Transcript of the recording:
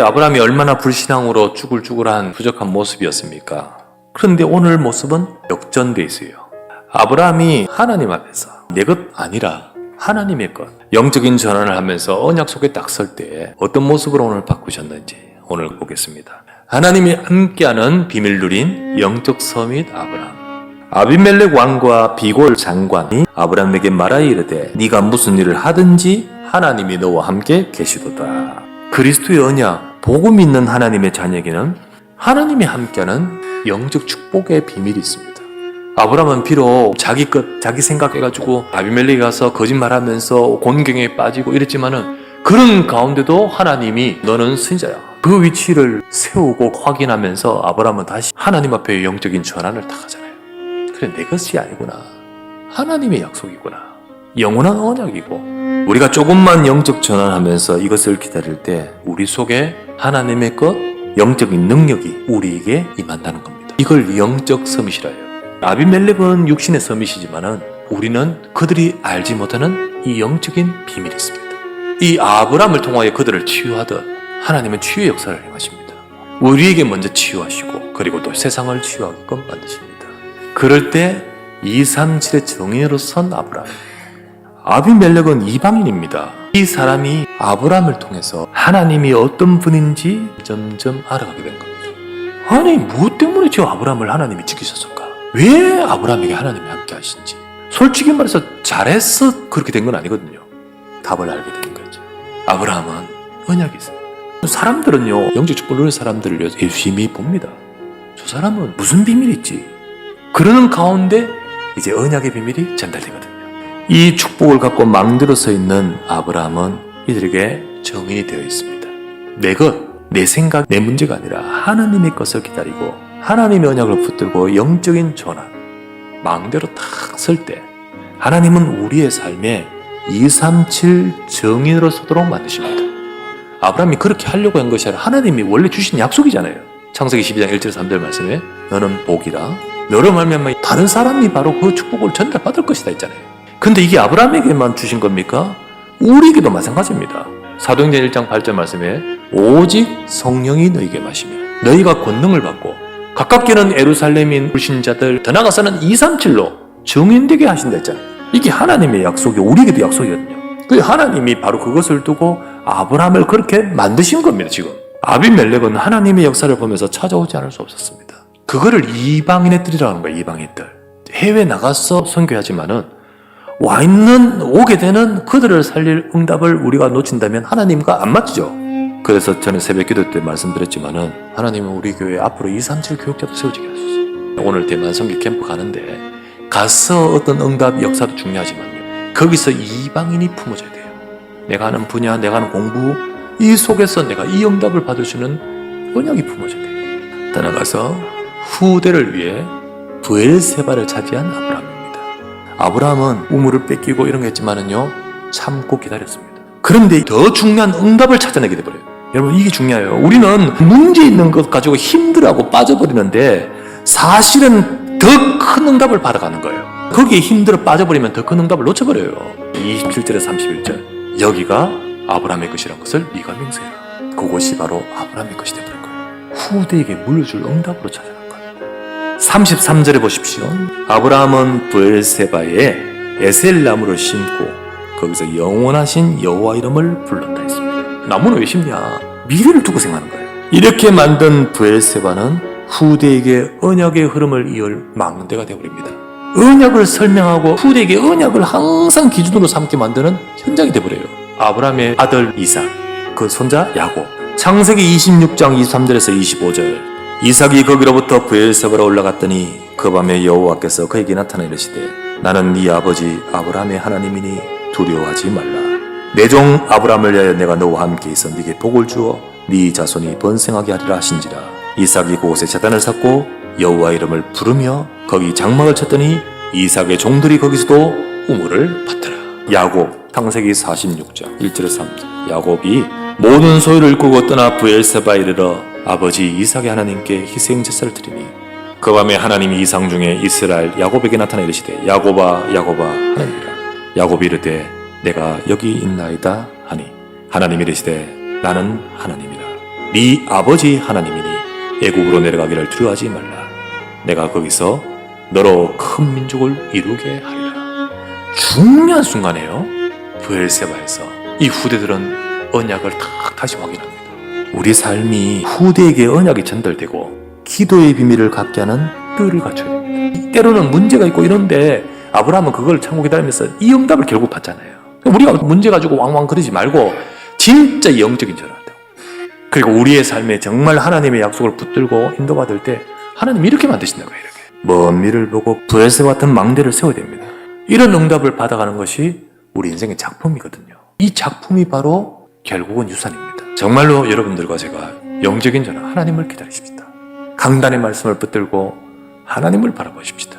아브라함이 얼마나 불신앙으로 쭈글쭈글한 부족한 모습이었습니까? 그런데 오늘 모습은 역전돼 있어요. 아브라함이 하나님 앞에서 내 것 아니라 하나님의 것, 영적인 전환을 하면서 언약 속에 딱 설 때 어떤 모습으로 오늘 바꾸셨는지 오늘 보겠습니다. 하나님이 함께하는 비밀 누린 영적 서밋 아브라함. 아비멜렉 왕과 비골 장관이 아브라함에게 말하여 이르되 네가 무슨 일을 하든지 하나님이 너와 함께 계시도다. 그리스도의 언약, 복음 있는 하나님의 자녀에게는 하나님이 함께하는 영적 축복의 비밀이 있습니다. 아브라함은 비록 자기 것, 자기 생각해가지고 아비멜렉에 가서 거짓말하면서 곤경에 빠지고 이랬지만은 그런 가운데도 하나님이 너는 선지자야. 그 위치를 세우고 확인하면서 아브라함은 다시 하나님 앞에 영적인 전환을 딱 하잖아요. 그래, 내 것이 아니구나. 하나님의 약속이구나. 영원한 언약이고 우리가 조금만 영적 전환하면서 이것을 기다릴 때 우리 속에 하나님의 것, 영적인 능력이 우리에게 임한다는 겁니다. 이걸 영적 서밋이라 해요. 아비멜렉은 육신의 서밋이지만은 우리는 그들이 알지 못하는 이 영적인 비밀이 있습니다. 이 아브라함을 통하여 그들을 치유하듯 하나님은 치유의 역사를 행하십니다. 우리에게 먼저 치유하시고 그리고 또 세상을 치유하게끔 만드십니다. 그럴 때 237의 정인으로 선 아브라함. 아비멜렉은 이방인입니다. 이 사람이 아브라함을 통해서 하나님이 어떤 분인지 점점 알아가게 된 겁니다. 아니, 무엇 때문에 저 아브라함을 하나님이 지키셨을까? 왜 아브라함에게 하나님이 함께 하신지. 솔직히 말해서 잘해서 그렇게 된 건 아니거든요. 답을 알게 된 거죠. 아브라함은 언약이 있어요. 사람들은요, 영적 축복을 누리는 사람들을 열심히 봅니다. 저 사람은 무슨 비밀이 있지? 그러는 가운데 이제 언약의 비밀이 전달되거든요. 이 축복을 갖고 망대로 서 있는 아브라함은 이들에게 정인이 되어 있습니다. 내 것, 내 생각, 내 문제가 아니라 하나님의 것을 기다리고 하나님의 언약을 붙들고 영적인 전환, 망대로 딱 설 때 하나님은 우리의 삶에 237 정인으로 서도록 만드십니다. 아브라함이 그렇게 하려고 한 것이 아니라 하나님이 원래 주신 약속이잖아요. 창세기 12장 1절 3절 말씀에 너는 복이라 너로 말미암아 다른 사람이 바로 그 축복을 전달받을 것이다 했잖아요. 근데 이게 아브라함에게만 주신 겁니까? 우리에게도 마찬가지입니다. 사도행전 1장 8절 말씀에 오직 성령이 너희에게 마시며 너희가 권능을 받고 가깝게는 예루살렘인 불신자들 더 나아가서는 237로 정인되게 하신다 했잖아요. 이게 하나님의 약속이 우리에게도 약속이거든요. 그 하나님이 바로 그것을 두고 아브라함을 그렇게 만드신 겁니다. 지금 아비멜렉은 하나님의 역사를 보면서 찾아오지 않을 수 없었습니다. 그거를 이방인들이라고 하는 거예요. 이방인들. 해외 나가서 선교하지만은 오게 되는 그들을 살릴 응답을 우리가 놓친다면 하나님과 안 맞죠. 그래서 저는 새벽기도 때 말씀드렸지만은 하나님은 우리 교회 앞으로 237 교육자도 세워지게 하소서. 오늘 대만 선교 캠프 가는데 가서 어떤 응답 역사도 중요하지만요. 거기서 이방인이 품어져야 돼요. 내가 하는 분야, 내가 하는 공부 이 속에서 내가 이 응답을 받을 수 있는 언약이 품어져야 돼요. 더 나아가서 후대를 위해 브엘세바를 차지한 아브라함입니다. 아브라함은 우물을 뺏기고 이런 거 했지만은요, 참고 기다렸습니다. 그런데 더 중요한 응답을 찾아내게 돼버려요. 여러분, 이게 중요해요. 우리는 문제 있는 것 가지고 힘들어하고 빠져버리는데 사실은 더 큰 응답을 받아가는 거예요. 거기에 힘들어 빠져버리면 더 큰 응답을 놓쳐버려요. 27절에 31절 여기가 아브라함의 것이라는 것을 네가 명세해라. 그곳이 바로 아브라함의 것이 되어버린 거예요. 후대에게 물려줄 응답으로 찾아간 거예요. 33절에 보십시오. 아브라함은 브엘세바에 에셀나무를 심고 거기서 영원하신 여호와 이름을 불렀다 했습니다. 나무는 왜 심냐? 미래를 두고 생각하는 거예요. 이렇게 만든 브엘세바는 후대에게 언약의 흐름을 이을 망대가 되어버립니다. 언약을 설명하고 후대에게 언약을 항상 기준으로 삼게 만드는 현장이 되어버려요. 아브라함의 아들 이삭, 그 손자 야곱. 창세기 26장 23절에서 25절 이삭이 거기로부터 브엘세바로 올라갔더니 그 밤에 여호와께서 그에게 나타나 이르시되 나는 네 아버지 아브라함의 하나님이니 두려워하지 말라. 내 종 아브라함을 위하여 내가 너와 함께 있어 네게 복을 주어 네 자손이 번성하게 하리라 하신지라. 이삭이 그곳에 제단을 쌓고 여호와 이름을 부르며 거기 장막을 쳤더니 이삭의 종들이 거기서도 우물을 받더라. 야곱, 창세기 46장 1절에서 3절 야곱이 모든 소유를 꾸고 떠나 브엘세바에 이르러 아버지 이삭의 하나님께 희생 제사를 드리니 그 밤에 하나님이 이상 중에 이스라엘 야곱에게 나타나 이르시되 야곱아 야곱아 하느니라. 야곱이 이르되 내가 여기 있나이다 하니 하나님이 이르시되 나는 하나님이라. 네 아버지 하나님이니 애국으로 내려가기를 두려워하지 말라. 내가 거기서 너로 큰 민족을 이루게 하리라. 중요한 순간에요. 브엘세바에서 이 후대들은 언약을 딱 다시 확인합니다. 우리 삶이 후대에게 언약이 전달되고 기도의 비밀을 갖게 하는 뜰을 갖춰야 됩니다. 때로는 문제가 있고 이런데 아브라함은 그걸 참고 기다리면서 이 응답을 결국 받잖아요. 우리가 문제 가지고 왕왕 거리지 말고 진짜 영적인 전화한다. 그리고 우리의 삶에 정말 하나님의 약속을 붙들고 인도받을 때 하나님 이렇게 만드신다고 이렇게 먼 미를 보고 브엘세바 같은 망대를 세워야 됩니다. 이런 응답을 받아가는 것이 우리 인생의 작품이거든요. 이 작품이 바로 결국은 유산입니다. 정말로 여러분들과 제가 영적인 전화 하나님을 기다리십시다. 강단의 말씀을 붙들고 하나님을 바라보십시다.